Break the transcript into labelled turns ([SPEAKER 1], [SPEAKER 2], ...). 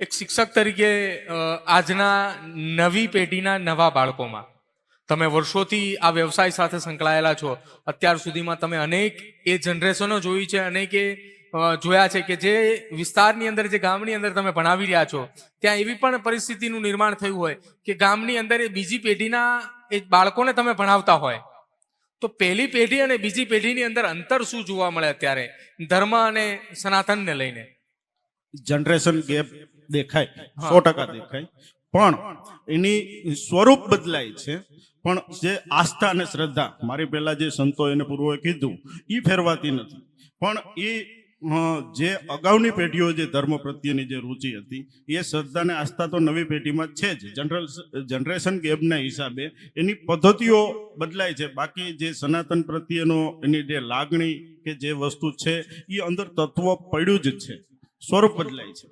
[SPEAKER 1] એક શિક્ષક તરીકે આજના નવી પેઢીના નવા બાળકોમાં તમે વર્ષોથી આ વ્યવસાય સાથે સંકળાયેલા છો. અત્યાર સુધીમાં તમે અનેક એ જનરેશનો જોઈ છે, અનેક એ જોયા છે કે જે વિસ્તારની અંદર, જે ગામની અંદર તમે ભણાવી રહ્યા છો, ત્યાં એવી પણ પરિસ્થિતિનું નિર્માણ થયું હોય કે ગામની અંદર એ બીજી પેઢીના એ બાળકોને તમે ભણાવતા હોય, તો પહેલી પેઢી અને બીજી પેઢીની અંદર અંતર શું જોવા મળે અત્યારે ધર્મ અને સનાતનને લઈને?
[SPEAKER 2] જનરેશન ગેપ દેખાય,
[SPEAKER 1] હા.
[SPEAKER 2] 100% દેખાય, પણ એની સ્વરૂપ બદલાય છે. પણ જે આસ્થા અને શ્રદ્ધા, મારી પહેલા જે સંતો એને પૂર્વે કીધું, એ ફેરવાતી નથી. પણ એ જે અગાઉની પેઢીઓ જે ધર્મ પ્રત્યેની જે રુચિ હતી, એ શ્રદ્ધા અને આસ્થા તો નવી પેઢીમાં છે જ. જનરેશન ગેપના હિસાબે એની પદ્ધતિઓ બદલાય છે. બાકી જે સનાતન પ્રત્યેનો એની જે લાગણી કે જે વસ્તુ છે, એ અંદર તત્વ પડ્યું જ છે, સ્વરૂપ બદલાય છે.